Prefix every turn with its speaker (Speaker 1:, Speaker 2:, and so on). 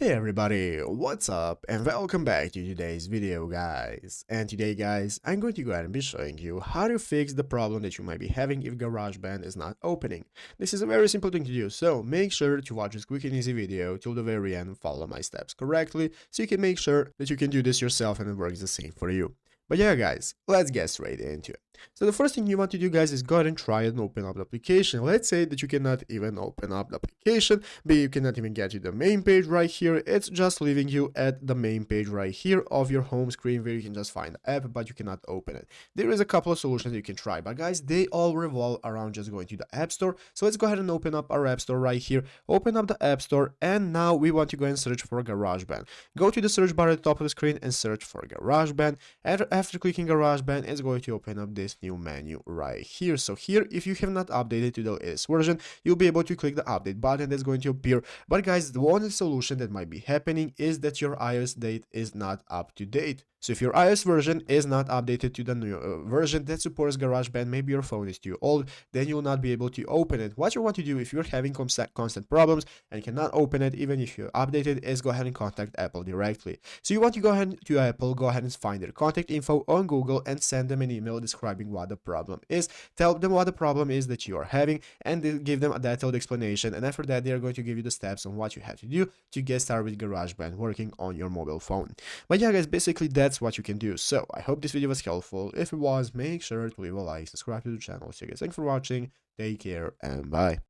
Speaker 1: Hey everybody, what's up and welcome back to today's video guys. And today guys, I'm going to go ahead and be showing you how to fix the problem that you might be having if GarageBand is not opening. This is a very simple thing to do, so make sure to watch this quick and easy video till the very end and follow my steps correctly so you can make sure that you can do this yourself and it works the same for you. But yeah guys, let's get straight into it. So the first thing you want to do guys is go ahead and try and open up the application. Let's say that you cannot even open up the application, but you cannot even get to the main page right here. It's just leaving you at the main page right here of your home screen where you can just find the app, but you cannot open it. There is a couple of solutions you can try, but guys, they all revolve around just going to the App Store. So let's go ahead and open up our App Store right here. Open up the App Store, and now we want to go and search for GarageBand. Go to the search bar at the top of the screen and search for GarageBand. And after clicking GarageBand, it's going to open up this new menu right here. So here, if you have not updated to the latest version, you'll be able to click the update button that's going to appear. But guys, the only solution that might be happening is that your iOS date is not up to date. So if your iOS version is not updated to the new version that supports GarageBand, maybe your phone is too old, then you will not be able to open it. What you want to do if you're having constant problems and cannot open it even if you update it is go ahead and contact Apple directly. So you want to go ahead to Apple, go ahead and find their contact info on Google and send them an email describing what the problem is. Tell them what the problem is that you are having and give them a detailed explanation, and after that they are going to give you the steps on what you have to do to get started with GarageBand working on your mobile phone. But yeah guys, basically that's what you can do. So I hope this video was helpful. If it was, make sure to leave a like, subscribe to the channel. So guys, thanks for watching, take care, and bye.